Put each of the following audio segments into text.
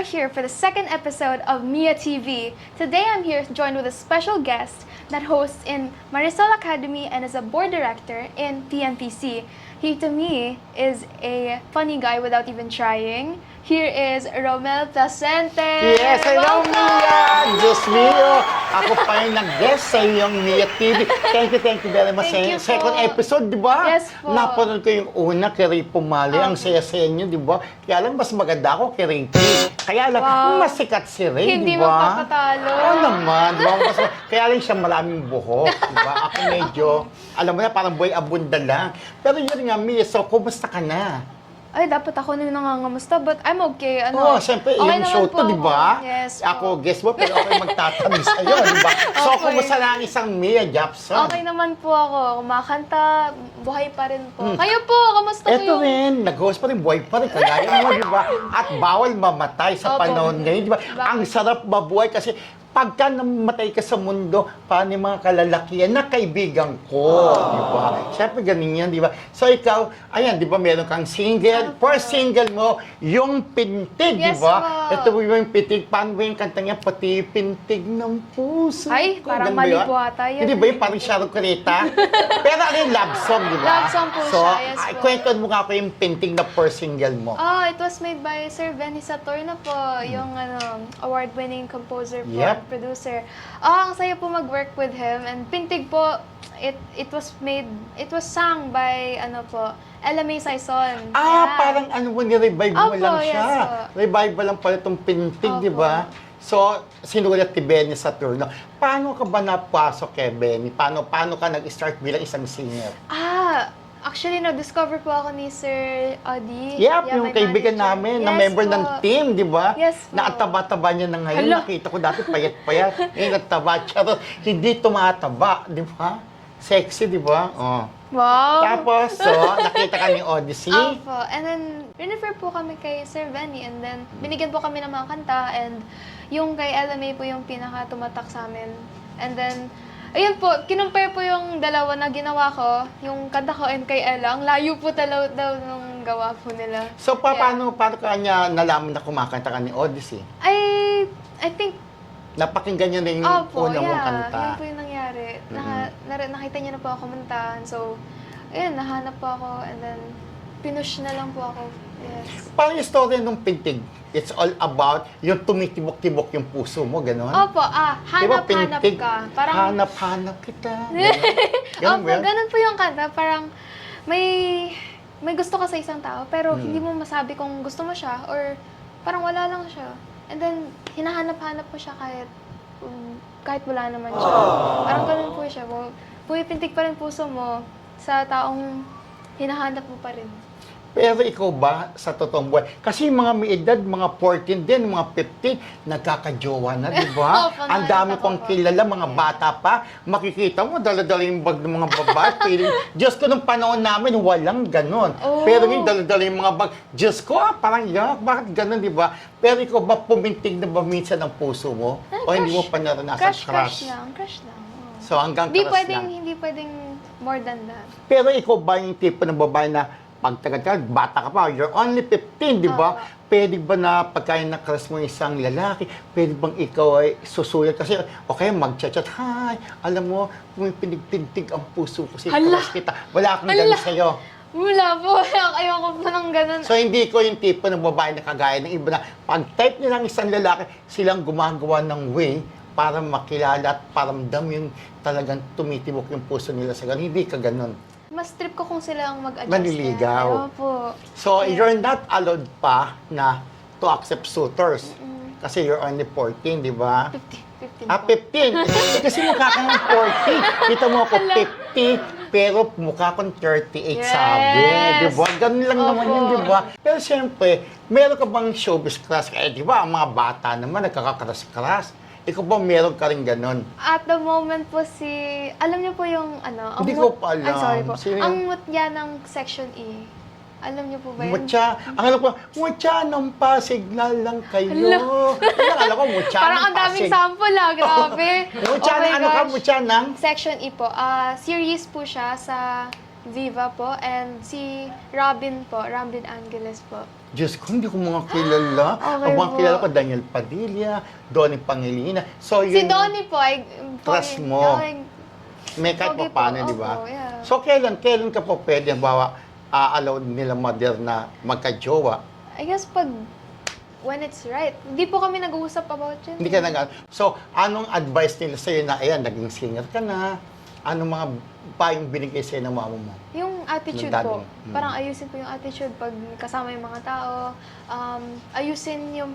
are here for the second episode of Mia TV. Today I'm here joined with a special guest that hosts in Marisol Academy and is a board director in PNPC. He to me is a funny guy without even trying. Here is Romel Placente. Yes, hello Mia! Diyos mio! Ako pa yung nag-guest sa iyong Mia TV. Thank you very much. Thank you po. Second episode, di ba? Yes po. Napanood ko yung una kay Ray Pumali. Ang saya-saya niyo, di ba? Kaya lang, mas maganda ako kay Ray P. Kaya lang, mas sikat si Ray, Hindi di ba? mapapatalo. Oo naman, di ba? Kaya lang siya maraming buhok, di ba? Ako medyo, alam mo na, parang buhay abunda lang. Pero yun nga, Mia, so, kumusta ka na? Ay, dapat ako na yung nangangamusta, but I'm okay. Oo, siyempre, okay yung show naman po to, di ba? Yes po. Ako, guess mo, pero ako yung magtatanong sa'yo, di ba? So, Okay. kumusta na ang isang Mia Japson? Okay naman po ako. Kumakanta, buhay pa rin po. Kayo po, kamusta Ito kayo? rin, nag-host pa rin, buhay pa rin, kagaya mo, di ba? At bawal mamatay sa Opo. panahon ngayon, di ba? Bakit? Ang sarap mabuhay kasi pagka namatay ka sa mundo, paano yung mga kalalakihan na kaibigan ko, di ba? Siyempre, ganun yan, di ba? So, ikaw, ayan, di ba, meron kang single. First single mo, yung Pintig, di Yes, ba? po. Ito po yung Pintig. Paano ba yung kanta niya? Pati pintig ng puso. Ay, ko. parang Ganun ba mali yun? po ata yun. Hindi ba yung parang Sharon Cuneta? Pero ano yung love song, di ba? Love song po so, siya, yes po. Kwentuhan mo nga ako yung Pintig na first single mo. It was made by Sir Benny Satorna po, yung award-winning composer po, Yep. producer. Ang saya po mag-work with him, and Pintig po, it was sung by Ella May Saison. Yeah. Parang ano mo, ni-revive mo Opo, lang yes siya. po. Revive lang pala itong Pintig, Opo. di ba? So, sinulat ni Benny Saturno. Paano ka ba napasok kay Benny? Paano ka nag-start bilang isang singer? Actually, na-discover po ako ni Sir Odi. Yep, Yeah, yung my kaibigan manager. namin, na Yes member po. ng team, di ba? Yes po. Na ang taba-taba niya na ngayon. Hala. Nakita ko dati payat-payat. Ngayon, nagtaba. Charot. Hindi tumataba, di ba? Sexy, di ba? Oh. Wow! Tapos, so, nakita ka ni Odyssey. Opo. And then, refer po kami kay Sir Benny. And then, binigyan po kami ng mga kanta. And yung kay Ella May po yung pinaka-tumatak sa amin. And then, ayun po, kinumpare po yung dalawa na ginawa ko. Yung kanta ko and kay Ella. Ang layo po daw nung gawa po nila. So, paano ka niya nalaman na kumakanta ka ni Odyssey? I think, Napakinggan niya na yung opo, una mong kanta. yun po yung nangyari. Nakita niya na po ako kumantahan. So, ayun, nahanap po ako. And then, pinush na lang po ako. Yes. Parang yung story nung Pintig, it's all about yung tumitibok-tibok yung puso mo, gano'n? Opo, hanap-hanap Pintig, ka. Parang, hanap-hanap kita. Ganun opo, ba yun? ganun po yung kanta. Parang, may gusto ka sa isang tao, pero hindi mo masabi kung gusto mo siya or parang wala lang siya. And then, hinahanap-hanap mo siya kahit wala naman siya. Parang ganun po siya. Pumipintig pa rin puso mo sa taong hinahanap mo pa rin. Pero ikaw ba, sa totoong buhay? Kasi yung mga may edad, mga 14 din, mga 15, nagkakajowa na, di ba? Opo, Ang dami nakita ko kong po. kilala, mga bata pa. Makikita mo, dala-dala yung bag ng mga babae. Feeling, Diyos ko, nung panahon namin, walang ganon. Oh. Pero yung dala-dala yung mga bag, Diyos ko, parang yak, bakit ganon, di ba? Pero ikaw ba, pumintig na ba minsan ang puso mo? O hindi mo pa naranasan Crush lang. Oo. So hanggang Hindi crush pwedeng, lang. hindi pwedeng more than that. Pero ikaw ba yung tipo ng babae na pag tagal-tagal, bata ka pa, you're only 15, di ba? Pwede ba na pagkain na crush mo isang lalaki, pwede bang ikaw ay susulat? Kasi, okay, mag-chat-chat, hi, alam mo, pumipinig-pintig ang puso ko, kasi Hala. crush kita. Wala akong ganun sa'yo. Wala po. Ayoko po ng ganun. So, hindi ko yung tipo ng babae na kagaya ng iba na pag-type nilang isang lalaki, silang gumagawa ng way para makilala at paramdam yung talagang tumitibok yung puso nila sa ganun. Hindi ka ganun. Mas trip ko kung sila ang mag-adjust. Manliligaw. Yan. Opo. So, you're not allowed pa na to accept suitors. Kasi you're only 14, di ba? 15 Ah, po. 15. Kasi mukha kang 40. Kita mo ako 50, pero mukha kang 38 sabi. Di ba? Ganun lang naman Opo. yun, di ba? Pero siyempre, meron ka bang showbiz crush? Di ba, ang mga bata naman, nagkakakras-kras. Ikaw ba meron ka rin ganun? At the moment po alam niyo po yung ang Hindi ko pa alam. Ay, sorry po. Sino yun? Ang mutya ng Section E. Alam niyo po ba yun? Mutya. Ang alam ko, mutya ng pasignal lang kayo. Ang alam ko, mutya Parang ng ang daming pasig. sample grabe. Mutya Oh ng my ano ka, gosh. mutya ng? Section E po. Series po siya sa Viva po and si Robin Angeles po. Diyos ko, hindi ko mga kilala. Okay Ang mga po. kilala ko, Daniel Padilla, Donnie Pangilinan. So, Si yun, Donnie po ay... Trust mo. Ay, may kahit pogi pa paano, po, di ba? opo, yeah. So, kailan ka po pwede, bawa, allow nila mother na magka-jowa? I guess when it's right. Hindi po kami nag-uusap about yun. Hindi ka So, anong advice nila sa'yo na, ayan, naging singer ka na? Anong mga payong binigay sa'yo ng mama mo? Yung attitude Ng daddy po. mo. Parang ayusin po yung attitude pag kasama yung mga tao. Ayusin yung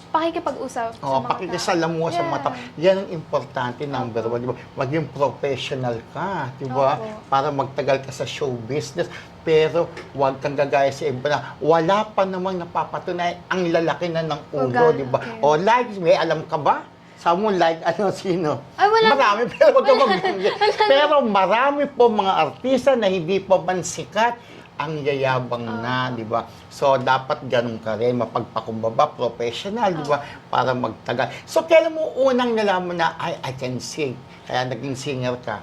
pakikipag-usap sa Oh, mga pakikisalamuha sa mga tao. Yan ang importante, number one, di ba? Maging professional ka, di ba? Opo. Para magtagal ka sa show business. Pero huwag kang gagaya sa iba na wala pa namang napapatunay ang lalaki na ng ulo, Ugal, di ba? okay. O like, may alam ka ba? Sa mo like, sino? Ay, wala. Marami, pero wag ka magbanggit. Pero marami po mga artista na hindi pa man sikat ang yayabang na, di ba? So, dapat ganun ka rin, mapagpakumbaba, professional, di ba? Para magtagal. So, kailan mo unang nalaman na, I can sing, kaya naging singer ka?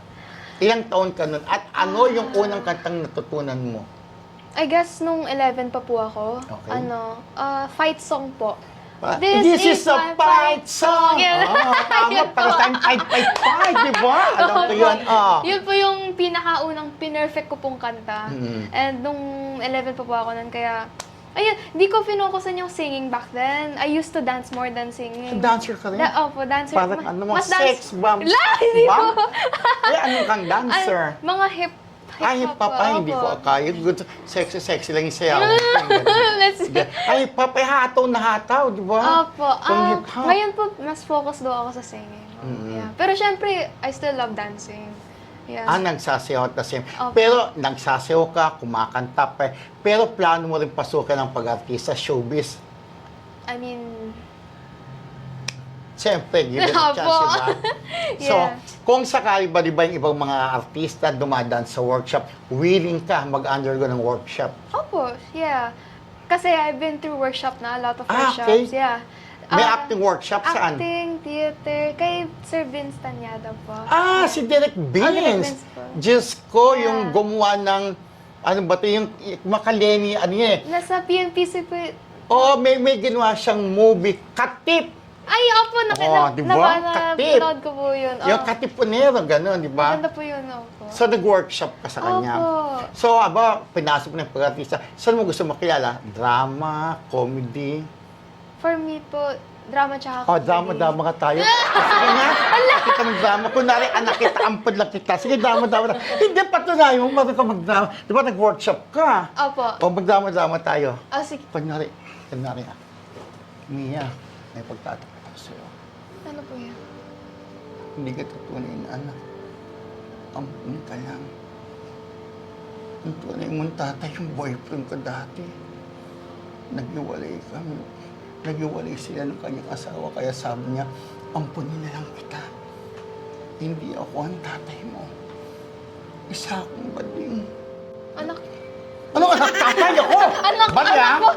Ilang taon ka nun? At ano yung unang kantang natutunan mo? I guess nung 11 pa po ako, Okay. fight song po. This is a fight song! Yan. Tama, Yan para po. tayong fight, di ba? Alam ko yun. Yun po yung pinakaunang pinerfect ko pong kanta. Mm. And nung 11 pa po ako nun, kaya, ayun, di ko finocusan yung singing back then. I used to dance more than singing. Dancer ka rin? Opo, dancer. Parang ano, mga sex bomb. La, hindi Bomb? po. Eh, ano kang dancer? Mga hip-hop Hindi ko kaya. Good, sexy lang yung sayaw. Let's go. Ay, hip-hop, hataw na hataw, di ba? Opo. Kung hip-hop. Ngayon po, mas focus daw ako sa singing. Yeah. Pero syempre, I still love dancing. Yeah. Nagsasayaw at the same. Opo. Pero, nagsasayaw ka, kumakanta pa. Pero, plano mo rin pasukan ng pag-artista, showbiz. I mean, Siyempre, give it a chance, Opo. diba? So, Yeah. kung sakali ba, di ba, yung ibang mga artista dumadaan sa workshop, willing ka mag-undergo ng workshop? opo, yeah. Kasi I've been through workshop na, a lot of workshops. Okay. Yeah. May acting workshop saan? Acting, theater, kay Sir Vince Tanyada po. Si Direk Direk Vince. Vince po. Diyos ko, Yeah. yung gumawa ng, ano ba ito, yung Makalemi, ano yun eh. Nasa PNPC po. May ginawa siyang movie, Katip. Ay, opo, Di ba? Katip. napanood ko po yun. Yung Katipunero, gano'n, di ba? Maganda po yun, opo. So, nag-workshop ka sa kanya. Opo. So, pinasok mo ng pag-artista. Saan mo gusto makilala? Drama, comedy? For me po, drama tsaka comedy. Drama ka tayo. Sige nga, kita mo drama. Kunwari, anak kita, ampod lang kita. Sige, drama. Hindi, patunayan mo, marunong ka mag-drama. Di ba, nag-workshop ka? Opo. Mag-drama tayo. Sige. Kunwari, Mia, may pagtatanong ako sa'yo. Ano po yan? Hindi ka tutunay na anak. Ampun ka lang. Ang tunay mong tatay, yung boyfriend ko dati. Naghiwalay kami. Naghiwalay sila ng kanyang asawa. Kaya sabi niya, ampunin na lang kita. Hindi ako ang tatay mo. Isa akong bading. Anak. Ano anak? Tatay ako! Anak, Bali, anak ah? ko.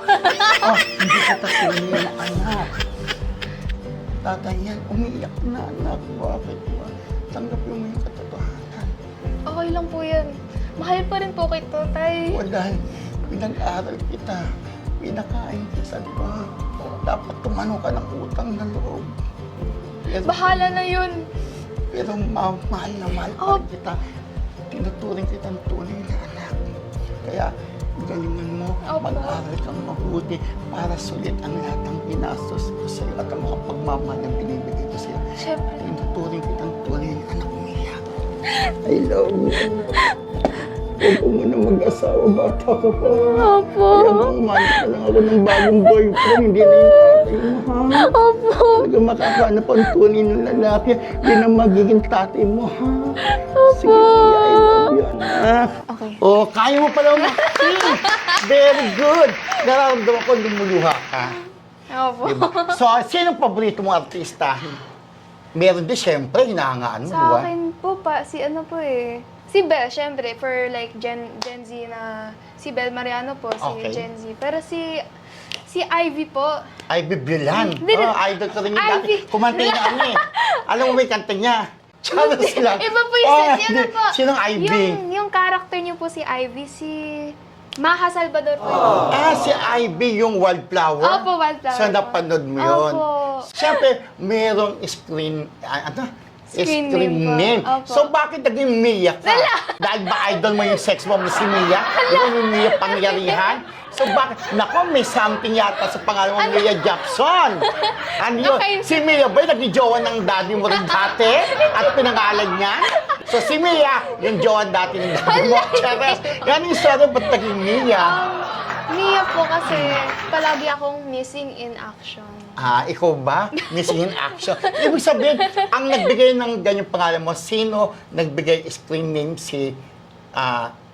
Hindi ka tunay na anak. Tatay yan, umiyak na anak. Bakit ba? Tanggapin mo yung katotohanan. Okay lang po yan. Mahal pa rin po kay Tatay. Dahil pinag-aaral kita, pinakain kita, di ba? Dapat tumano ka ng utang na loob. Pero, Bahala na yun. pero mahal na mahal pa rin kita. Tinuturing kitang tunay na anak. Kaya, galingan mo, Opo. mag-aaral kang mabuti para sulit ang lahat ng pinastos ko sa'yo at ang mga pagmamahal na binibigay ko sa'yo. Siyempre. Tinuturing kitang tunay na anak Mia. I love you. Huwag ko muna mag-asawa, bata ka pa. Opo. Kaya mahal pa lang ako ng bagong boyfriend, hindi na yung tatay mo, ha? Opo. Talaga makakahanap ang tunay ng lalaki, hindi na magiging tatay mo, ha? Sige, Mia, I love you, anak. Okay. Kaya mo pala umaking. Very good. Nararamdaman ko lumuluha ka. Opo. Diba? So, sinong paborito mong artista? Meron din, syempre, hinahangaan mo, di Sa ba? akin po si ano po eh. Si Belle, syempre, for like Gen Z na, si Belle Mariano po, si Okay. Gen Z. Pero si Ivy po, Ivy Bilan. Hindi, Idol ko rin yung dati. Ivy. Kumanta yung ano eh. Alam mo ba yung kanta niya? Charos lang. iba po yung Oh, si ano po. Sinong Ivy? Yung character niyo po si Ivy, si Maha Salvador po yun. Si Ivy yung wildflower? Opo, wildflower So, po. napanood mo yun? Opo. Siyempre, merong screen, Screen name po. name. Opo. So, bakit naging Mia ka? Dahil ba idol mo yung sex bomb na si Mia? Yung Mia pangyarihan? So, bakit? Nako, may something yata sa pangalan mo, Mia Jackson. Ano yun? Okay. Si Mia ba yung naging jowa ng daddy mo rin dati? At pinangalan niya? So, si Mia, yung jowa dati ng daddy mo. Chares. Yan yung story, ba't naging Mia? Mia po kasi palagi akong missing in action. Ikaw ba? Missing in action. Ibig sabihin, ang nagbigay ng ganyang pangalan mo, sino nagbigay screen name si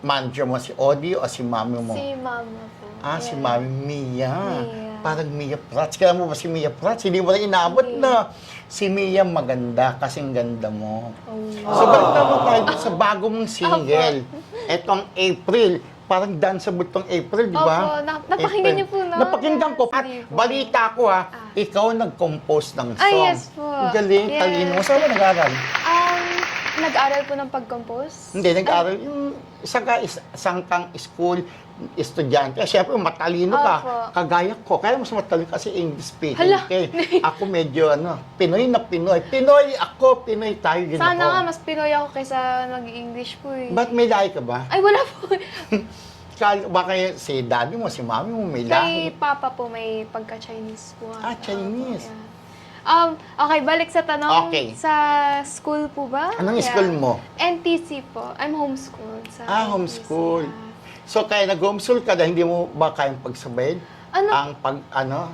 manager mo, si Odi o si mami mo? Si mama po. Si Yeah. mami Mia. Mia. Parang Mia Prats. Kaya mo ba si Mia Prats? Hindi mo rin inaabot Hindi. na si Mia maganda kasing ganda mo. Oh. So, balik naman tayo dun sa bago mong single. Etong April. Parang danceable tong April, di ba? Opo, napakinggan niyo po, no? Napakinggan ko. At Hindi po. balita ko ikaw nag-compose ng song. Yes po. Ang galing, Yes. talino mo. Saan ka nag-aral? Nag-aral po ng pag-compose? Hindi, nag-aral. Yung isang kang school estudyante. Siyempre, matalino ka. Opo. Kagaya ko. Kaya mas matalino kasi English speaking. Hala. Ako medyo, Pinoy na Pinoy. Pinoy ako, Pinoy tayo. Yun Sana ako. nga, mas Pinoy ako kaysa nag-English po eh. Ba't may lahi ka ba? Ay, wala po. Baka si daddy mo, si mami mo, may Kay lahi. Papa po may pagka-Chinese po. Chinese. Opo, yeah. Okay, balik sa tanong. Okay. Sa school po ba? Anong Yeah. school mo? NTC po. I'm homeschooled sa NTC, Homeschool. yeah. So, kaya nag-homeschool ka dahil hindi mo ba kayang pagsabayin? Ano? Ang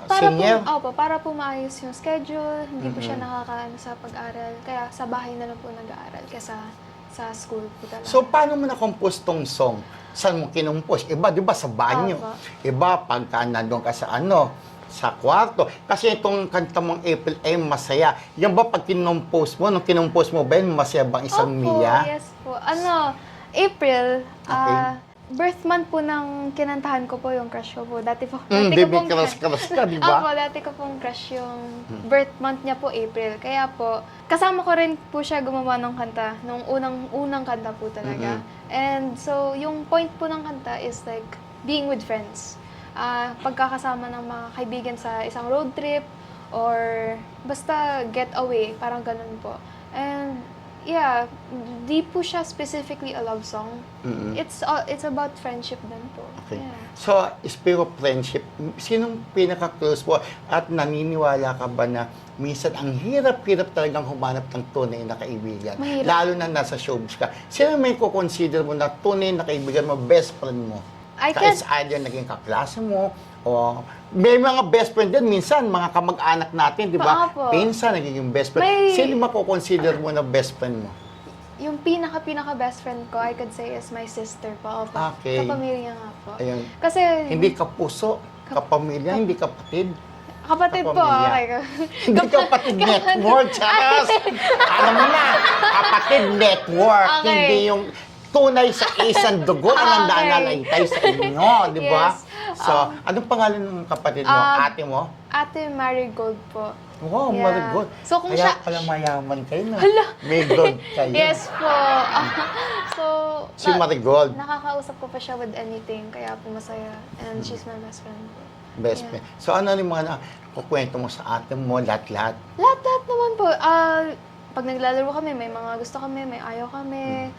Para senior? po, para po maayos yung schedule, hindi po siya Mm-hmm. nakakaano sa pag-aral. Kaya sa bahay na lang po nag-aaral kaysa sa school po talaga. So, paano mo na-compose tong song? Saan mo kinumpos? Iba, di ba, sa banyo? Opo. Iba, pagka nandun ka sa sa kwarto. Kasi itong kanta mong April ay masaya. Yan ba pag kinumpos mo, nung kinumpos mo ba yun, masaya bang isang Opo, Mia? yes po. April, Okay. birth month po ng kinantahan ko po yung crush ko po. Dati po, Baby, crush ka, di ba? Opo, dati ko pong crush yung birth month niya po, April. Kaya po, kasama ko rin po siya gumawa ng kanta, nung unang kanta po talaga. And so, yung point po ng kanta is like, being with friends. Pagkakasama ng mga kaibigan sa isang road trip, or basta get away, parang ganun po. And yeah, di po siya specifically a love song. It's about friendship din po. Okay. Yeah. So, speak of friendship, sinong pinaka-close mo at naniniwala ka ba na minsan ang hirap-hirap talagang humanap ng tunay na kaibigan? Mahirap. Lalo na nasa showbiz ka. Sino may kukonsider mo na tunay na kaibigan mo, best friend mo? Kahit either naging kaklase mo, o may mga best friend din, minsan mga kamag-anak natin, di ba? Opo. Pinsan, naging best friend. May- Sino mako-consider mo na best friend mo? Yung pinaka best friend ko, I could say, is my sister po. Opo. Okay. Kapamilya nga po. Ayun. Kasi, Hindi kapuso, kapamilya, hindi kapatid. kapatid po, kapamilya. okay. Hindi kapatid network, Charas! Alam mo na, kapatid network, Okay. hindi yung tunay sa isang dugo ang Okay. nananalaytay sa inyo, di ba? Yes. So, anong pangalan ng kapatid mo? Ate mo? Ate Marigold po. Wow, Yeah. Marigold. So, kung Kaya siya- pala mayaman kayo na. May gold kayo. Yes po. So, Si Marigold, nakakausap ko pa siya with anything, kaya po masaya. And she's my best friend po. best Yeah. friend. So, ano yung mga kukwento mo sa ate mo, lahat-lahat? Lahat naman po. Pag naglalaro kami, may mga gusto kami, may ayaw kami.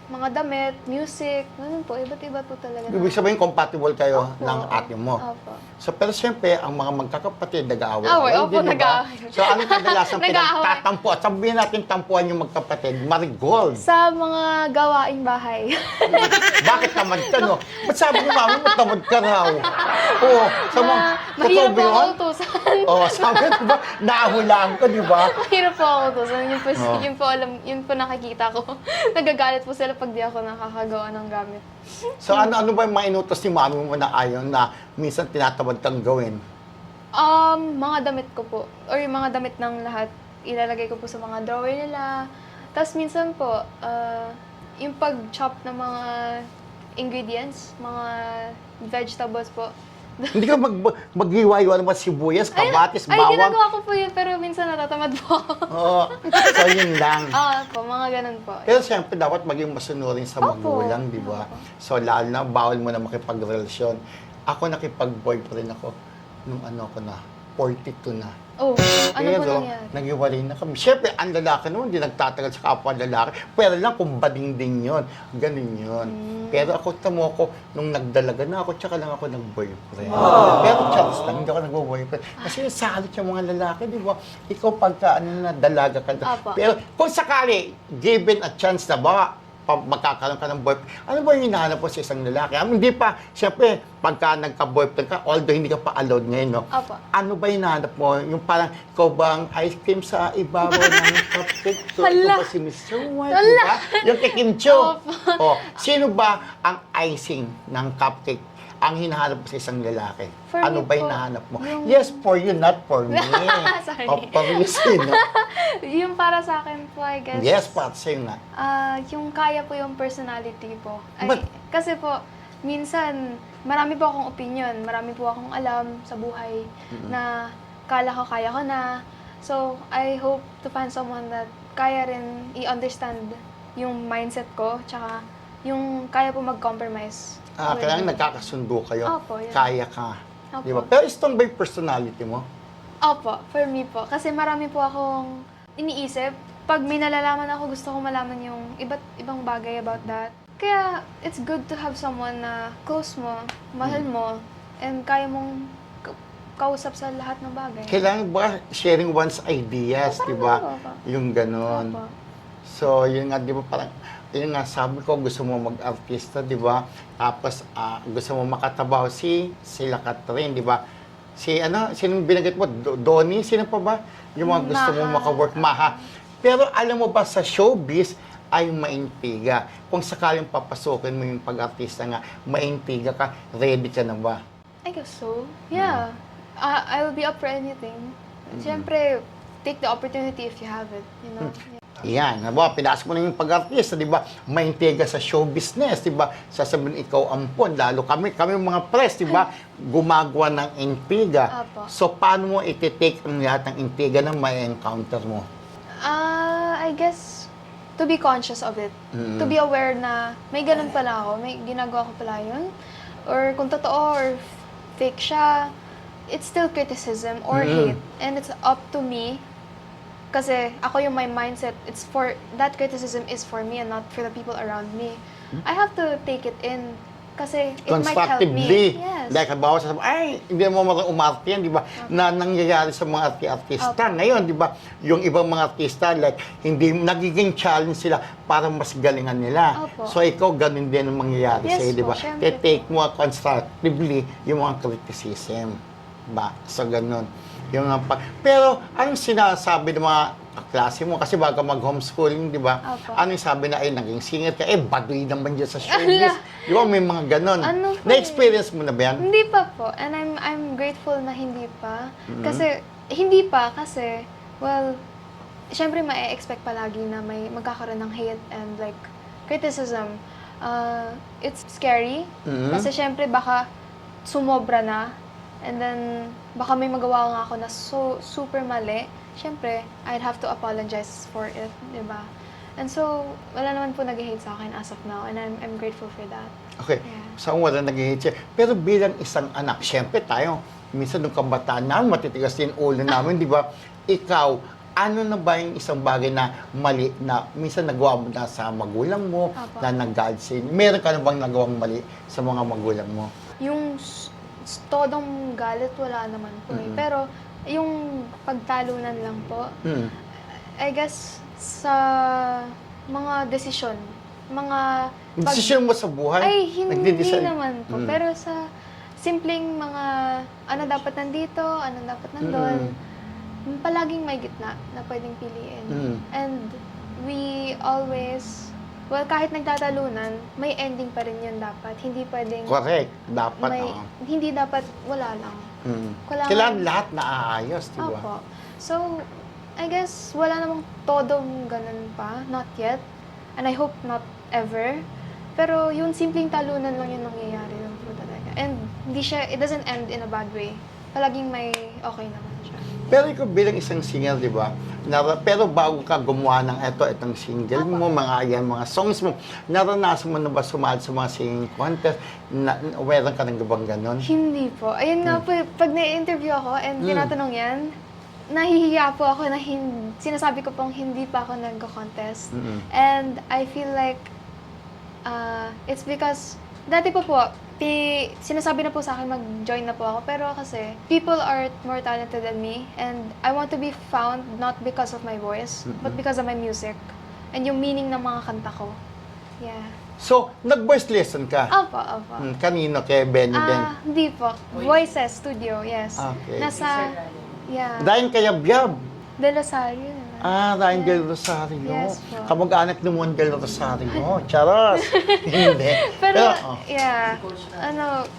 Mga damit, music, ganun po. Iba't iba po talaga. Ibig sabihin, compatible kayo Opo. ng ate mo. Opo. So, pero siyempre, ang mga magkakapatid, nag-aaway. Away, opo, din, di ba? nag-aaway. So, anong kadalasan Nag-aaway. pinagtatampo? Sabihin natin tampuan yung magkapatid, Marigold. Sa mga gawaing bahay. Bakit tamad ka, no? Ba't sabi ni mami mo, tamad ka raw? Oo, sa mga, Mahirap totoo po ba ako yun? utusan. Oo, sabi ko ba, nahulaan ko, di ba? Mahirap po ako utusan. Oh. Yun po nakikita ko. Nagagalit po sila pag di ako nakakagawa ng gamit. So, ano ba yung mga inutos ni mami mo na ayaw na minsan tinatamad kang gawin? Mga damit ko po. Or yung mga damit ng lahat, ilalagay ko po sa mga drawer nila. Tapos minsan po, yung pag-chop ng mga ingredients, mga vegetables po. Hindi ka maghiwa-hiwa naman sibuyas, kamatis, Ay, bawang. ginagawa ko po yun, pero minsan tinatamad po ako. Oo. So, yun lang. Po, mga ganun po. Pero siyempre, dapat maging masunurin sa Opo. magulang, di ba? Opo. So, lalo na, bawal mo na makipagrelasyon. Ako nakipag-boyfriend ako nung ano ko na, 42 na. Oh, ano po Pero, nangyari? nag-iwalay na kami. Siyempre, ang lalaki naman, hindi nagtatagal sa kapwa lalaki. Pero lang, kung bading-ding yun. Ganun yun. Pero ako, tamo ko, nung nagdalaga na ako, tsaka lang ako nag-boyfriend. Pero chance lang, hindi ako nag-boyfriend. Kasi salit yung mga lalaki, di ba? Ikaw pagka, ano na, dalaga ka na. Opo. Pero kung sakali, given a chance na ba, magkakaroon ka ng boyfriend, ano ba yung hinahanap mo sa isang lalaki? Hindi pa, siyempre, pagka nagka-boyfriend ka, although hindi ka pa allowed ngayon, no? Opo. Ano ba yung hinahanap mo? Yung parang, ikaw ba ang ice cream sa ibabaw ng cupcake? So, ikaw Hala. ba si Miss White, di ba? Yung kay Kim Cho. Opo. Sino ba ang icing ng cupcake ang hinahanap mo sa isang lalaki? For Ano me ba po, yung hinahanap mo? yung- Yes, for you, not for me. Sorry. Obviously, no? Yung para sa akin po, I guess. Yes, para sa'yo nga. Yung kaya po yung personality po. Ay, But- kasi po, minsan, marami po akong opinion, marami po akong alam sa buhay na kala ko kaya ko na. So, I hope to find someone that kaya rin i-understand yung mindset ko, tsaka yung kaya po mag-compromise. with Kailangan me. nagkakasundo kayo. Opo, yun. Kaya ka. Opo. Di ba? Pero strong ba yung personality mo? Opo, for me po. Kasi marami po akong iniisip. Pag may nalalaman ako, gusto kong malaman yung ibang bagay about that. Kaya, it's good to have someone na close mo, mahal mo, and kaya mong kausap sa lahat ng bagay. Kailangan ba sharing one's ideas, Opo, di ba? opo. Yung ganon. Opo. So, yun nga, di ba, parang, yun nga, sabi ko, gusto mo mag-artista, di ba? Tapos, gusto mo makatabaho sila Catherine, di ba? Sino binagit mo? Donnie? Sino pa ba? Yung mga gusto mo Maha. maka-work, Maha. Pero alam mo ba, sa showbiz, ay maintiga. Kung sakaling papasukin mo yung pag-artista nga, maintiga ka, ready ka na ba? I guess so. Yeah. I will be up for anything. Siyempre, take the opportunity if you have it, you know? Yeah. Yan, diba? Pinasok mo na yung pag-artista, di ba? Maintiga sa show business, di ba? Sasabihin, ikaw ampon, lalo kami mga press, di ba? Gumagawa ng intriga. Apo. So, paano mo iti-take ang lahat ng intriga na may encounter mo? I guess, to be conscious of it. To be aware na may ganun pala ako, may ginagawa ko pala yun. Or kung totoo or fake siya, it's still criticism or hate. And it's up to me. Kasi ako yung my mindset, that criticism is for me and not for the people around me. I have to take it in. Kasi it might help Constructively. me. Yes. Like, halimbawa, sasabihin, ay, hindi mo marunong umarte yan, di ba? Na nangyayari sa mga artista. Ngayon, di ba, yung ibang mga artista, like, hindi, nagiging challenge sila para mas galingan nila. Opo. So, ikaw, ganun din ang mangyayari Yes sa'yo, di ba? po, syempre Take mo constructively yung mga criticism. Ba? So, ganun. Yung, pero, anong sinasabi ng mga klase mo? Kasi bago mag-homeschooling, di ba? Opo. Ano yung sabi na, naging singer ka, baduy naman dyan sa showbiz. Di ba, may mga ganun. Ano po Na-experience mo na ba yan? Hindi pa po. And I'm grateful na hindi pa. Kasi, well, syempre ma-expect palagi na may magkakaroon ng hate and like criticism. It's scary. Kasi syempre baka sumobra na. And then, baka may magawa nga ako na super mali. Syempre, I'd have to apologize for it, di ba? And so, wala naman po nag-hate sa akin as of now. And I'm grateful for that. Okay, Yeah. saan wala nag-hate siya. Pero bilang isang anak, syempre tayo, minsan nung kabataan namin, matitigas din ulo namin, di ba? Ikaw, ano na ba yung isang bagay na mali na minsan nagawa mo na sa magulang mo, Apo. na nag-guide sa'yo? Meron ka na bang nagawang mali sa mga magulang mo? Yung todong galit, wala naman po eh. Pero, yung pagtalunan lang po, I guess, sa mga desisyon, mga Desisyon mo sa buhay? Ay, hindi Nagde-decide? naman po. Pero sa simpleng mga, ano dapat nandito, ano dapat nandun, palaging may gitna na pwedeng piliin. And we always, well, kahit nagtatalunan, may ending pa rin yun dapat. Hindi pwedeng, Correct. Dapat, hindi dapat wala lang. Kailangan lahat naaayos, di ba? Opo. So, I guess, wala namang todong ganun pa. Not yet. And I hope not ever. Pero yung simpleng talunan lang yung nangyayari lang po talaga. And it doesn't end in a bad way. Palaging may okay naman siya. Pero ikaw bilang isang singer, di ba? Pero bago ka gumawa ng itong single mo, mga songs mo, naranasan mo na ba sumali sa mga singing contest? Meron ka ng gabang ganon? Hindi po. Ayun nga po, pag na-interview ako and tinatanong yan, nahihiya po ako na sinasabi ko pong hindi pa ako nag-contest. And I feel like it's because dati po sinasabi na po sa akin mag-join na po ako. Pero kasi, people are more talented than me. And I want to be found not because of my voice, but because of my music. And yung meaning ng mga kanta ko. Yeah. So, nag-voice lesson ka? Opo. Kanino? Kay Benny din? Hindi po. Voices Studio, yes. Okay. Yeah. Dahil kaya Biab? De Rosario naman. Ryan Del Rosario. Yes po. Kamag-anak ni Juan Del Rosario. Charos! Hindi. Pero, yeah.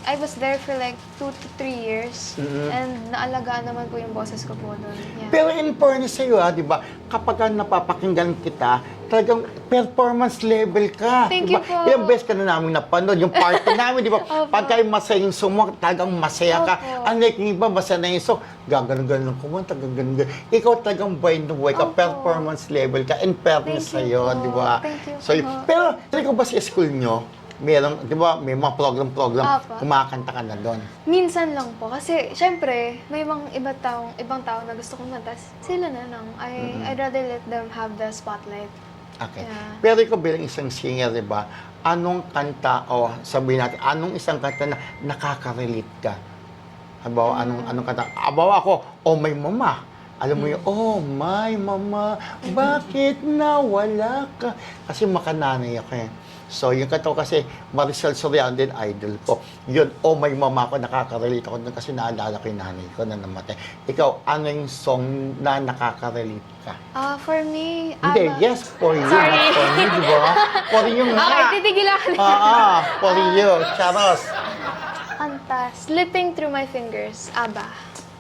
I was there for like 2 to 3 years. And naalagaan naman po yung boses ko po doon. Yeah. Pero in fairness sa'yo, di ba, kapag napapakinggan kita, talagang performance level ka. Thank diba? you po. Ilang beses ka na namin napanood. Yung party namin, di ba? Opo. Pagka yung masaya yung sumo, talagang masaya ka. Opo. Unlike yung iba, masaya na yung song, gaganon-ganon lang kumanta, gaganon-ganon. Ikaw talagang buhay na buhay ka, Opo. performance level ka, in fairness Thank you sa'yo, po. di ba? Thank you So, po. pero, ikaw ba sa school nyo, merong, di ba, may mga program, Opo. kumakanta ka na doon? Minsan lang po. Kasi, syempre, may mga ibang tao na gusto kong mantas. Sila na lang. I'd rather let them have the spotlight. Okay. Yeah. Pero ikaw bilang isang singer, di ba, anong kanta, o sabihin natin, anong isang kanta na nakaka-relate ka? Habawa, anong kanta? Habawa ako, Oh My Mama. Alam mo yun, Oh My Mama, bakit nawala ka? Kasi makananay ako eh. So, yung kanta ko kasi, Maricel Soriano din, idol ko. Yun, Oh My Mama ko, nakaka-relate ako doon kasi naalala ko yung nanay ko na namatay. Ikaw, ano yung song na nakaka-relate ka? For me, Hindi, ABBA. yes, for you, Sorry. not for me, di ba? For you nga. Okay, titigilan ko na. For you, Charos. Kanta, Slipping Through My Fingers, ABBA.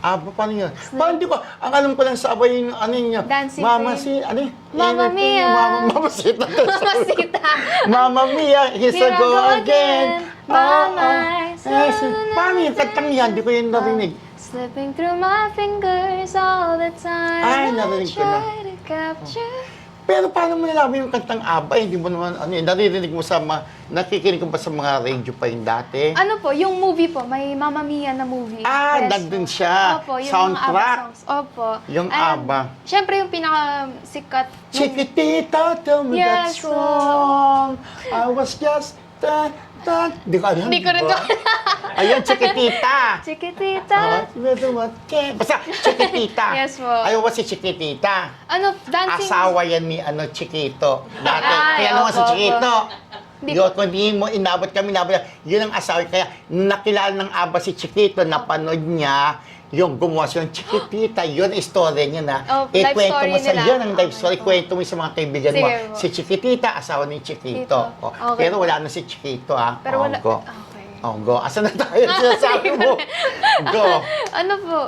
Paano yun? Parang di ko, ang alam ko lang sa abay yung ano yun. Dancing Mama Queen. Mama Mia. Mama Sita. Mamacita. Mama Mia, here's Here a I go go again. again, by Paano yun? Kantang yan, di ko yun narinig. Slipping through my fingers all the time. Ay, I narinig ko na. try to capture. Pero paano mo nalaman yung kantang ABBA? Hindi mo naman, naririnig mo nakikinig ko pa sa mga radio pa yung dati? Ano po, yung movie po, may Mamma Mia na movie. Yes. Nandun siya. Opo, yung Soundtrack. mga ABBA songs. Opo. Yung And, ABBA. Siyempre, yung pinakasikat. Chiquitita, tell me Yes, that's wrong. I was just Di ko alam, Hindi ko rin diba? Ayun, Chiquitita. Chiquitita. Basta, Chiquitita. Yes po. Ayaw ba si Chiquitita? Dancing. Asawa yan ni Chiquito. Dati, Ay, kaya naman si opo, Chiquito. Di Yun, kung hindi mo inabot kami, yun ang asawa. Kaya nakilala ng aba si Chiquito, napanood niya, yung gumawa siya ng Chiquitita, yun ang story niya na. Life Ikwento story mo sa nila. yun ang life Okay story. po. Kwento mo sa mga kaibigan mo. Sige po. Si Chiquitita, asawa ni Chiquito. Chiquito. Oh, Okay. Pero wala na si Chiquito, ha? Pero wala. Go. Okay. Go. Asan na tayo? Sinasabi mo. Go. Ano po?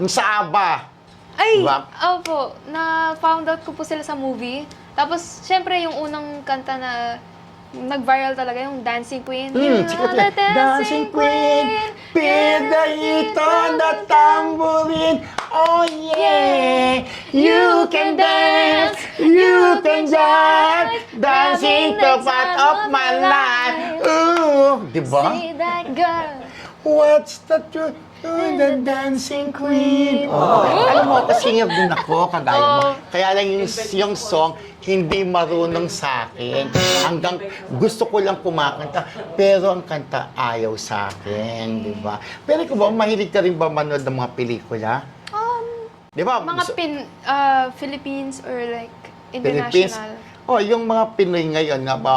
Yung sa aba. Ay, Diba? opo. Na-found out ko po sila sa movie. Tapos, syempre, yung unang kanta na nag-viral talaga, yung Dancing Queen. You Chiquito. are the Dancing Queen, pedahito na tambourine. Oh yeah, you can dance, you can jive, dancing the part of my life. Ooh, di ba? See that girl. What's the truth? You're the dancing queen. Alam mo, singer din ako, kagaya mo. Kaya lang yung song, hindi marunong sa akin. Hanggang gusto ko lang kumakanta, pero ang kanta ayaw sa akin, di ba? Pero ikaw ba, mahilig ka rin ba manood ng mga pelikula? Di ba? Mga Philippines or like Philippines? international. Yung mga Pinoy ngayon nga ba,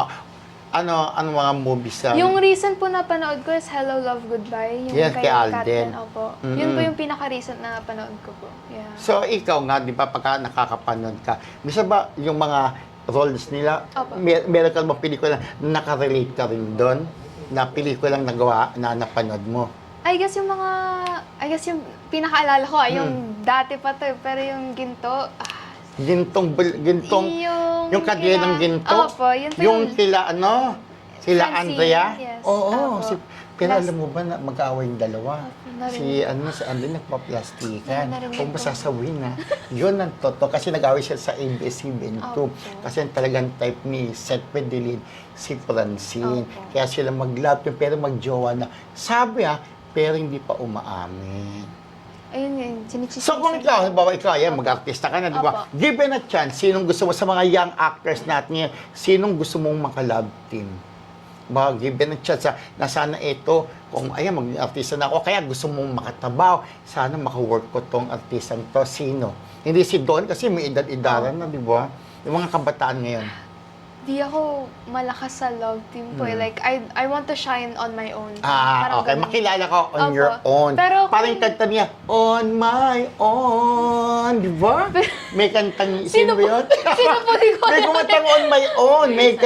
ano mga movies sa... Yung recent po na panood ko is Hello, Love, Goodbye. Yung Yes, kay Alden. Catherine, opo. Yun po yung pinaka-recent na panood ko po. Yeah. So, ikaw nga, di ba, pagka nakakapanood ka, bisa ba yung mga roles nila, Opo. meron ka bang pelikula na nakarelate ka rin doon? Na pelikulang nagawa na napanood mo? I guess yung pinakaalala ko, yung dati pa to, pero yung ginto, Gintong, yung kadya ng ginto? Opo, yun po Yung sila, sila Francine, Andrea? yes. Oo, Opo. Pero Last- alam mo ba na mag-aaway yung dalawa? Si Andin nagpa-plastikan. Narinig Kung ko. masasawin na, yun ang totoo. Kasi nag-aaway siya sa ABS-CBN2. Opo. Kasi ang talagang type ni Seth Pedelin, si Francine. Opo. Kaya sila mag-love team, pero mag-jowa na. Sabi pero hindi pa umaamin. Ayun yun, sinichismis. So kung ikaw, halimbawa ikaw, yan, mag-artista ka na, di ba? Opo. Given a chance, sinong gusto mo sa mga young actors natin ngayon, sinong gusto mong maka-love team? Ba, given a chance, na sana ito, kung ayan, mag-artista na ako, kaya gusto mong makatabaw, sana maka-work ko tong artistang to, sino? Hindi si Don, kasi may edad-edaran na, di ba? Yung mga kabataan ngayon. Di ako malakas sa love team po. Like, I want to shine on my own. Ah, Parang okay. ganun. Makilala ka on Opo. your own. Pero parang kung- kanta niya, on my own. Di ba? May kantang, sino ba yun? Sino po? Di ko May alam. kumatang on my own. May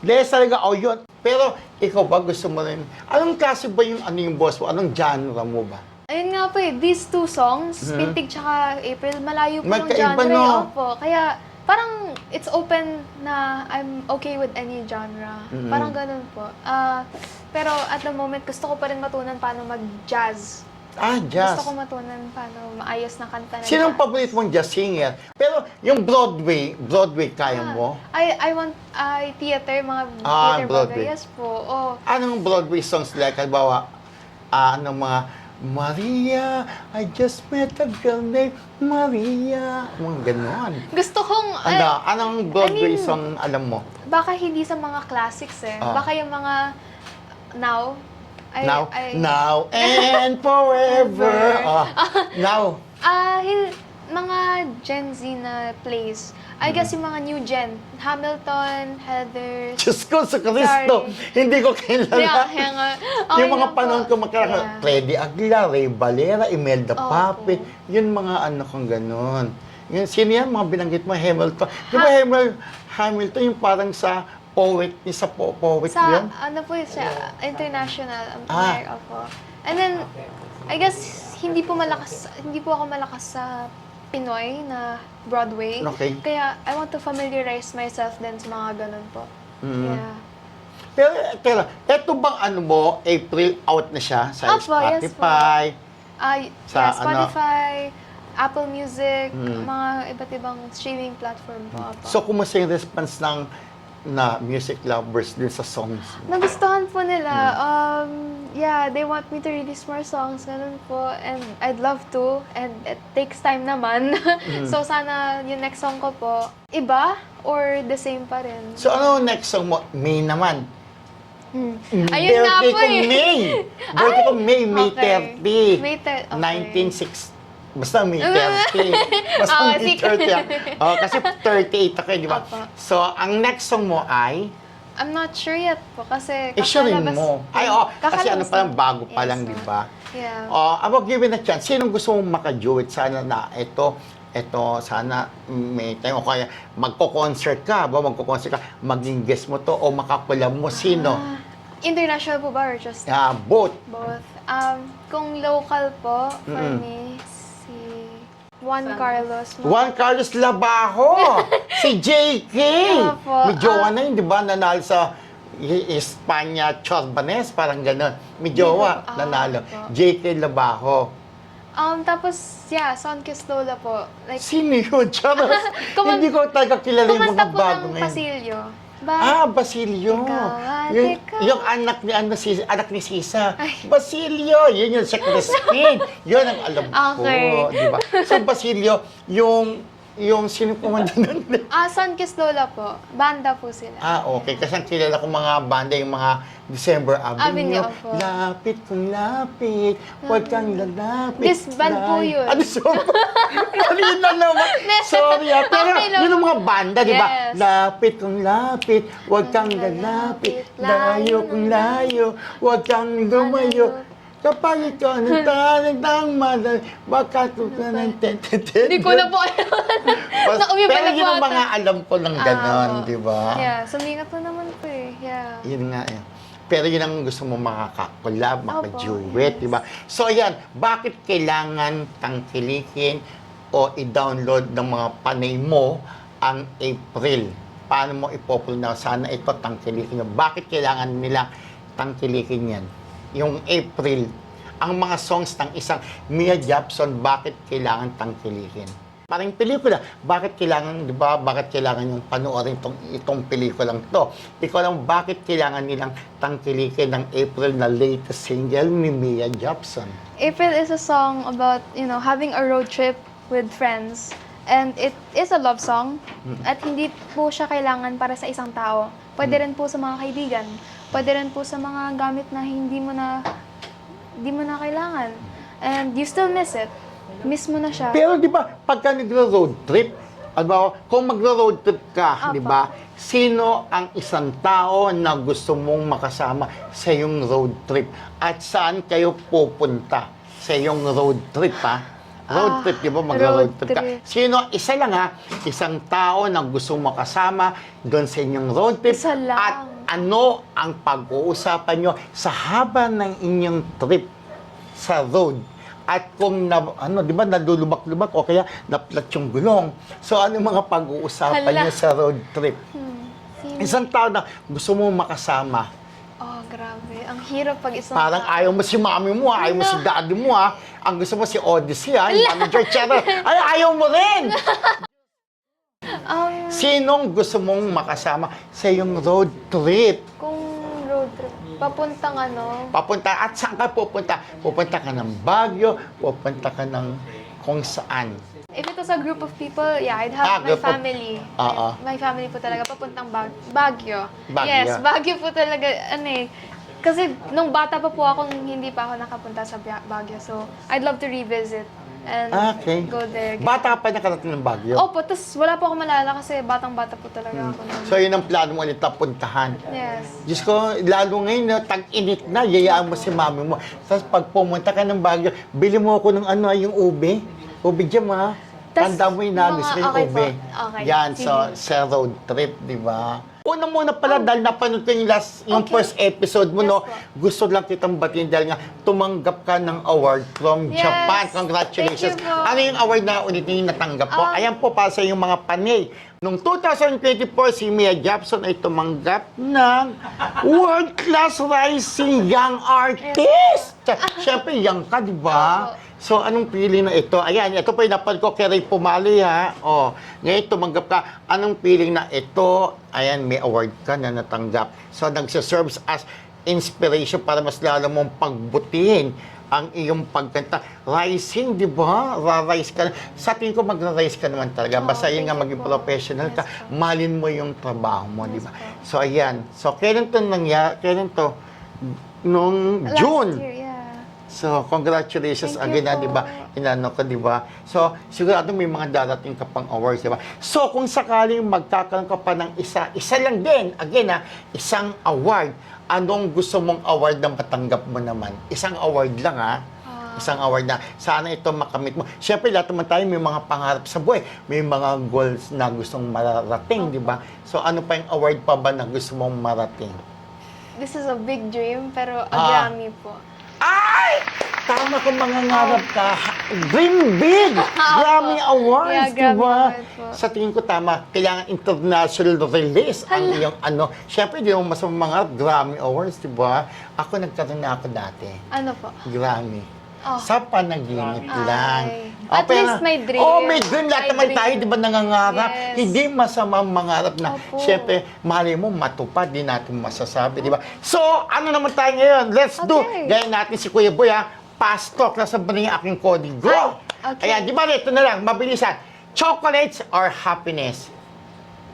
Des talaga, yun. Pero, ikaw ba, gusto mo rin, anong klase ba yung, yung boss mo? Anong genre mo ba? Ayun nga po these two songs, Pintig tsaka April, malayo po yung Magkaiba, genre. no? Opo. Kaya, parang it's open na I'm okay with any genre. Parang ganun po. Pero at the moment, gusto ko pa rin matunan paano mag-jazz. Jazz. Gusto ko matunan paano maayos na kanta na Sinong jazz. paborito mong jazz singer? Pero, yung Broadway kaya mo? I want theater, mga theater Broadway. bagay. Yes po. Oh. Anong Broadway songs like, halimbawa, anong mga, Maria, I just met a girl named Maria. Mga ganon. Gusto kong, Anong Broadway I mean, song alam mo? baka hindi sa mga classics eh. Ah. Baka yung mga now. Now and forever. Now. Mga Gen Z na plays. I guess yung mga new gen. Hamilton, Heather. Diyos ko, sa Kristo. Hindi ko kilala. Kaya nga. Okay Yung mga lang po. panahon ko Yeah. Freddy Aguilar, Ray Valera, Imelda Opo. Papit, yun mga kong ganon. Yun, sino yan? Mga binanggit mo, Hamilton. Di ba Hamilton yung parang sa poet, poet Sa, yun? ano po siya, international. Ah. Opo. And then, I guess, hindi po ako malakas sa Pinoy na Broadway. Okay. Kaya, I want to familiarize myself din sa mga ganun po. Yeah. Pero, eto bang April out na siya sa Opo, yes po. Spotify? Sa Spotify, Apple Music, mga iba't ibang streaming platform po. Opo. So, kumusta yung response ng music lovers din sa songs? Nagustuhan po nila. Yeah, they want me to release more songs, ganun po. And I'd love to. And it takes time naman. So sana yung next song ko po, iba or the same pa rin. So, next song mo? May naman. Ayun nga Birthday po ko eh. May. Birthday ko May Okay. 30. May okay. 1960. Basta May 30. Basta May sige. 30. Kasi 38 ako, di ba? Opo. So, ang next song mo ay? I'm not sure yet po kasi Sure rin mo. Kasi kakalabas pa lang, lang. bago pa Yes, lang, di ma'am. ba? Yeah. About given a chance, sinong gusto mong maka-duet? Sana na ito, sana may time. O kaya magko-concert ka, maging guest mo to, o makakulab mo, sino? International po ba or just Both. both? Kung local po, for me, si Juan Carlos. Juan Carlos Labajo! Si JK! Opo. May jowa na yun, di ba? Nanalo sa Espanya Chorbanes, parang gano'n. May jowa, nanalo. opo. JK Labajo. Tapos, yeah, Soundkiss Lola po. Like, Sino yun? Charot. Kuman- Hindi ko talaga kilala yung kumanta mga po bago ng ngayon. Pasilyo. Basilio. Ikaw at Yung, ikaw. yung anak ni anak ni Sisa. Ay. Basilio, yun yung sa Crispin. Yun ang alam Okay. ko, di ba? So Basilio, yung sino kumanda nun? Soundkiss Lola po. Banda po sila. Okay. Kasi ang kilala ko mga banda, yung mga December Avenue. Avenue, opo. Lapit kung lapit, huwag kang lalapit. Disband po yun. Yun na naman. Sorry Pero Okay lang. yun ang mga banda, di ba? Yes. Lapit kung lapit, huwag kang lalapit. Layo kung layo, huwag kang lumayo. Kapag ikaw nagtanagdang madal, baka tuta ng tete. Hindi ko na po alam. Nauwi pa Pero na yun po ang ata. mga alam ko ng ganon, di ba? Yeah, sumingat po naman po eh. Yeah. Yun nga eh. Pero yun ang gusto mo makakakulab, maka-duet, yes. di ba? So ayan, bakit kailangan tangkilikin o i-download ng mga panay mo ang April? Paano mo ipopulo na sana ito tangkilikin nyo? Bakit kailangan nilang tangkilikin yan? yung April, ang mga songs ng isang Mia Jobson, bakit kailangan tangkilikin? Parang pelikula, bakit kailangan, di ba, bakit kailangan yung panoorin itong pelikulang to? Ikaw lang, bakit kailangan nilang tangkilikin ng April na latest single ni Mia Jobson? April is a song about, having a road trip with friends. And it is a love song. At hindi po siya kailangan para sa isang tao. Pwede rin po sa mga kaibigan. Pwede rin po sa mga gamit na hindi mo na kailangan. And you still miss it. Miss mo na siya. Pero di ba, pagka nagro-road trip, kung magro-road trip ka, Apa. di ba, sino ang isang tao na gusto mong makasama sa iyong road trip? At saan kayo pupunta sa iyong road trip, ha? Road trip, di ba? Mag-road road trip ka. trip. Sino? Isa lang, ha? Isang tao na gusto mong makasama doon sa inyong road trip. Isa lang. At ano ang pag-uusapan nyo sa haba ng inyong trip sa road? At kung di ba, nadulubak-lubak o kaya naplat yung gulong. So, ano yung mga pag-uusapan Hala. nyo sa road trip? Sino? Isang tao na gusto mo makasama. Oh, grabe. Ang hirap pag isang Parang tao. ayaw mo si mami mo, ayaw mo si daddy mo, ha? Ang gusto mo si Odyssey, ha? Yung manager, Cheryl. Ay, ayaw mo rin! Sinong gusto mong makasama sa iyong road trip? Kung road trip, papuntang Papunta, at saan ka pupunta? Pupunta ka ng Baguio, pupunta ka ng kung saan. if it was a group of people, yeah, I'd have my group of- family. Oo. My family po talaga, papuntang Baguio. Baguio. Yes, Baguio po talaga, kasi nung bata pa po ako, hindi pa ako nakapunta sa Baguio. So, I'd love to revisit and Okay. go there. Bata ka pa nakarating ng Baguio? Opo, tapos wala po ako malala kasi batang-bata po talaga ako. nun. So, yun ang plano mo ulit na puntahan. Yes. Diyos ko, lalo ngayon na tag-init na, yayaan mo si mami mo. Tapos pag pumunta ka ng Baguio, bili mo ako ng yung ube. Ube jam, ha? Tas, Tanda mo yung namis mga- ko yung okay po. ube. Okay, Yan, sige. so, sa road trip, di ba? Una muna pala, dahil napanood ko yung Okay. first episode mo, Yes no? po. Gusto lang kitang batiin dahil nga tumanggap ka ng award from Yes. Japan. Congratulations. Thank you po. Ano yung award na ulit yung natanggap mo? Ah. Ayan po, para sa yung mga panay. Noong 2024, si Mia Jobson ay tumanggap ng World Class Rising Young Artist. Siyempre, young ka, di ba? Opo. So, anong feeling na ito? Ayan, ito po yung napad ko kay Ray Pumali, ha? O, ngayon tumanggap ka. Anong feeling na ito? Ayan, may award ka na natanggap. So, nagsiserves as inspiration para mas lalo mong pagbutihin ang iyong pagkanta. Rising, di ba? Ra-rise ka. Sa tingin ko, magra-rise ka naman talaga. Basta yun thank nga, you maging po. professional ka. Yes po. Malin mo yung trabaho mo, di ba? po. So, ayan. So, kailan to nangyari? Kailan to? Nung Last June. year, yeah. So, congratulations Thank you again, di po. ba? Inano ka, di ba? So, sigurado may mga darating ka pang awards, di ba? So, kung sakaling magkakaroon ka pa ng isa lang din, again isang award, anong gusto mong award na matanggap mo naman? Isang award lang, ha? Isang award na sana ito makamit mo. Siyempre, lahat naman tayo may mga pangarap sa buhay. May mga goals na gustong mararating, di ba? So, ano pa yung award pa ba na gusto mong marating? This is a big dream, pero a Ah. Grammy po. Ay! Tama kung mangangarap ka. Dream big! Grammy Awards, Yeah, di Grammy ba? Awards po. Sa tingin ko tama, kailangan international release ang Hala. iyong Siyempre, di mo masamang mangarap, Grammy Awards, di ba? Ako nagkaroon na ako dati. Ano po? Grammy. Oh. Sa panaginip Ay. lang. At least may dream. Oh, may dream. Lahat May naman dream. tayo, di ba, nangangarap. Yes. Hindi masamang mangarap na, Opo. siyempre, mali mo, matupad, di natin masasabi, di ba? So, ano naman tayo ngayon? Let's do. Okay. Gaya natin si Kuya Boy, ha? Fast talk. Nasa ba na yung aking coding? Go! Ay, okay. Ayan, di ba, ito na lang, mabilisan. Chocolates or happiness?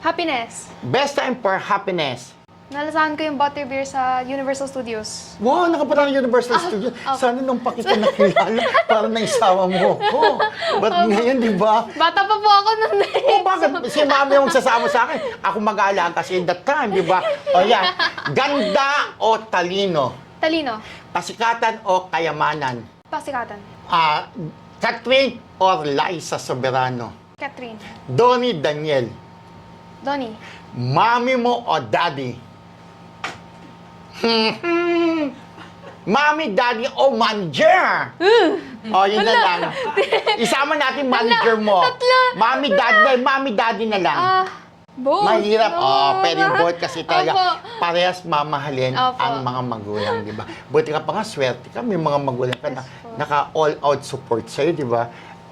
Happiness. Best time for happiness. Nalasahan ko yung butterbeer sa Universal Studios. Wow, nakapunta ng Universal Studios. Sana nung pa kita nakilala, parang naisawa mo ko. Ba't ngayon, di ba? Bata pa po ako nun eh. Oh, bakit? Si mami yung sasama sa akin. Ako mag-aalaga kasi in that time, di ba? O yan, ganda o talino? Talino. Pasikatan o kayamanan? Pasikatan. Catherine or Liza Soberano? Catherine. Donnie Daniel? Donnie. Mami mo o daddy? Mami, daddy o manager? O, yun na lang. Isama natin manager mo. Tatlo. Mami, daddy na lang. Both. Mahirap. No. Pwedeng both kasi talaga Opo. parehas mamahalin Opo. ang mga magulang, di ba? Buti ka pa nga, swerte ka, may mga magulang ka na Yes po. naka-all-out support sa'yo, di ba?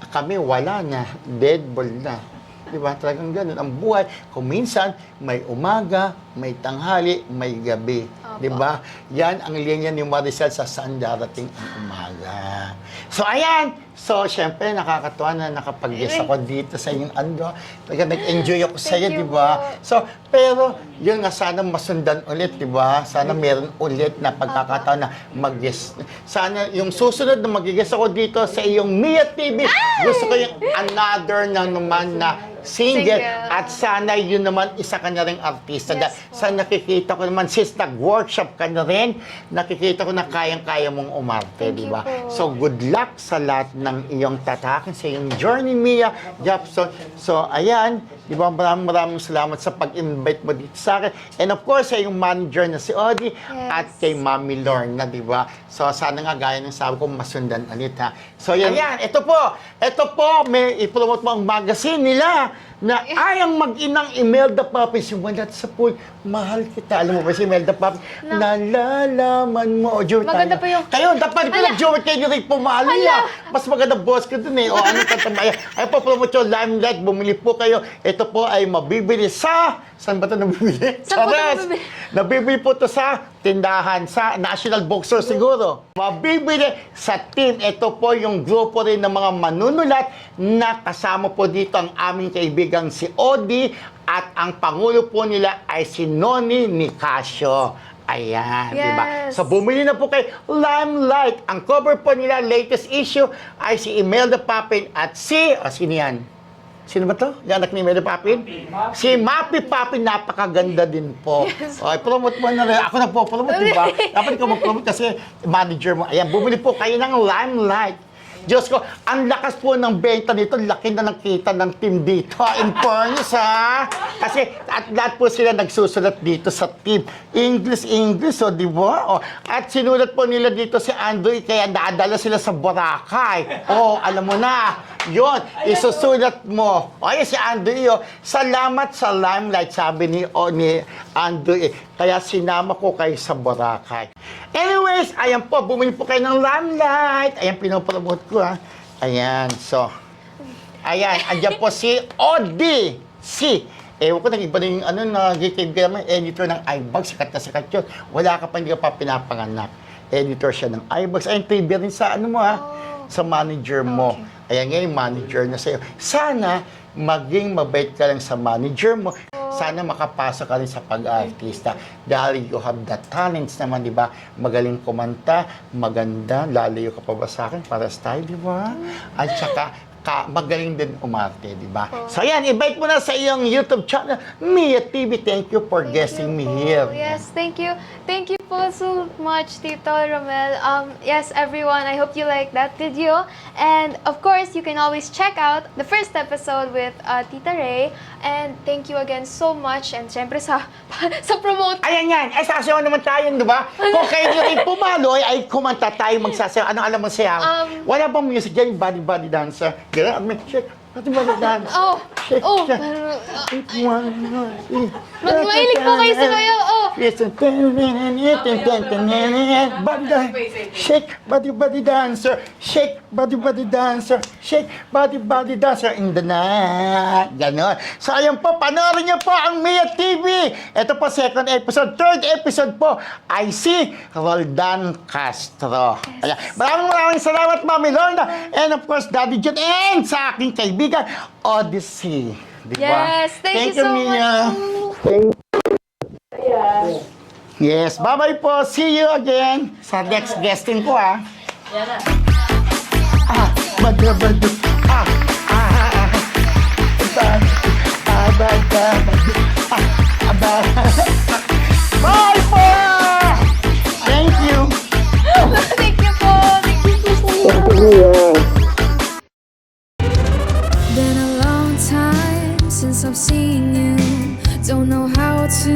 Kami wala na, dead ball na. Di ba? Talagang ganun. Ang buhay, kung minsan, may umaga, may tanghali, may gabi. Opo. Di ba? Yan ang linya ni Maricel sa saan darating ang umaga. So, ayan! So, syempre, nakakatuwa na nakapag-guest ako dito sa inyong ando. Talaga nag-enjoy ako sa iyo, Thank you di ba? po. So, pero, yun nga, sana masundan ulit, di ba? Sana meron ulit na pagkakataon na mag-guest. Sana yung susunod na mag-guest ako dito sa iyong Mia TV, gusto ko yung another na naman na single. Single. At sana yun naman isa ka na rin artista. Yes po. Sa nakikita ko naman, since nag-workshop ka na rin, nakikita ko na kayang-kaya mong umarte, Thank di you ba? po. So, good luck sa lahat ng iyong tatakin, sa iyong journey, Mia Japson. So, ayan, di ba, maraming salamat sa pag-invite mo dito sa akin. And of course, sa iyong manager na si Odi at kay Mami Lorna, di ba? So, sana nga gaya ng sabi ko, masundan ulit, ha? So, yan. Ayan, ito po, may ipromote mo ang magazine nila na ayang mag-inang Imelda Papi, simulat sa pool, mahal kita. Alam mo ba si Imelda Papi? Nalalaman mo. O, duet Maganda tayo. pa yung- Kayo, dapat ko nag-duet kayo ni Rick Pumali. Mas maganda boss ko dun eh. O, ano katamaya. Ay po, promote yung Limelight. Bumili po kayo. Ito po ay mabibili sa... Saan ba ito nabibili? Saan po ito Chares! nabibili? Nabibili po ito sa tindahan, sa National Bookstore siguro. Mabibili sa team. Ito po yung grupo rin ng mga manunulat na kasama po dito ang aming kaibigang si Odi at ang pangulo po nila ay si Noni Nicasio. Ayan, di ba? Yes. So, bumili na po kay Limelight. Ang cover po nila, latest issue, ay si Imelda Papin at si... sino yan? Sino ba to? Yung anak ni Imelda Papin? Si Mapi Papin, napakaganda din po. Yes. Okay, promote mo na rin. Ako na po, promote, di ba? Dapat ikaw mag-promote kasi manager mo. Ayan, bumili po kayo ng Limelight. Diyos ko, ang lakas po ng benta nito, laki na nakita ng team dito. In fairness, ha? Kasi at lahat po sila nagsusulat dito sa team. English, o, di ba? O, at sinulat po nila dito si Andoy, kaya naadala sila sa Boracay. O, alam mo na, yun, isusulat mo. O, ayun si Andoy, o, salamat sa Limelight, sabi ni Andoy. Kaya sinama ko kayo sa Boracay. Anyways, ayan po, bumili po kayo ng Limelight. Ayan, pinopromote ko, ha. Ayan, so. Ayan, andyan po si Odi. Ewan ko, nag-iba na yung nagkikaibigan naman, editor ng iBug, sikat na sikat yun. Wala ka pa, hindi ka pa pinapanganak. Editor siya ng iBug. Ayan, trivia rin sa ano mo, ha. Sa manager mo. Okay. Ayan ngayon, manager na sa'yo. Sana, maging mabait ka lang sa manager mo. Sana makapasok ka rin sa pag-artista dahil you have the talents naman, di ba? Magaling kumanta, maganda, lalayo ka pa ba sa akin para tayo, di ba? At saka, magaling din umarte, di ba? So, yan, invite mo na sa iyong YouTube channel, Mia TV. Thank you for guesting me here. Yes, thank you. Thank you po so much, Tito Romel. Yes, everyone, I hope you like that video. And of course, you can always check out the first episode with Tita Ray. And thank you again so much. And syempre sa promote. Ayan yan. Ay, sasayaw naman tayo, di ba? Kung kayo nyo rin pumalo, ay kumanta tayo magsasayaw. Anong alam mo sayaw? Wala bang music dyan? Body dancer. Gano'n, shake. Body dance. Oh, Shake, oh. shake. Mahilig po kayo sa sayaw. Oh. Listen. Body dance. Shake, body dancer. Shake, body dancer. Shake, body dancer in the night. Ganon. So, ayun po, panoorin niyo po ang Mia TV. Ito po, second episode. Third episode po ay si Roldan Castro. Ayan. Maraming salamat, Mami Lorna. And of course, Daddy John. And sa aking kaibigan, Odyssey. Di ba? Yes, thank you so Mia. much. Thank Yes, bye-bye po. See you again sa next guesting ko, ha. Yan na. Badu. Bye po! Thank you. Thank you po. Thank you po. Been a long time since I've seen you. Don't know how to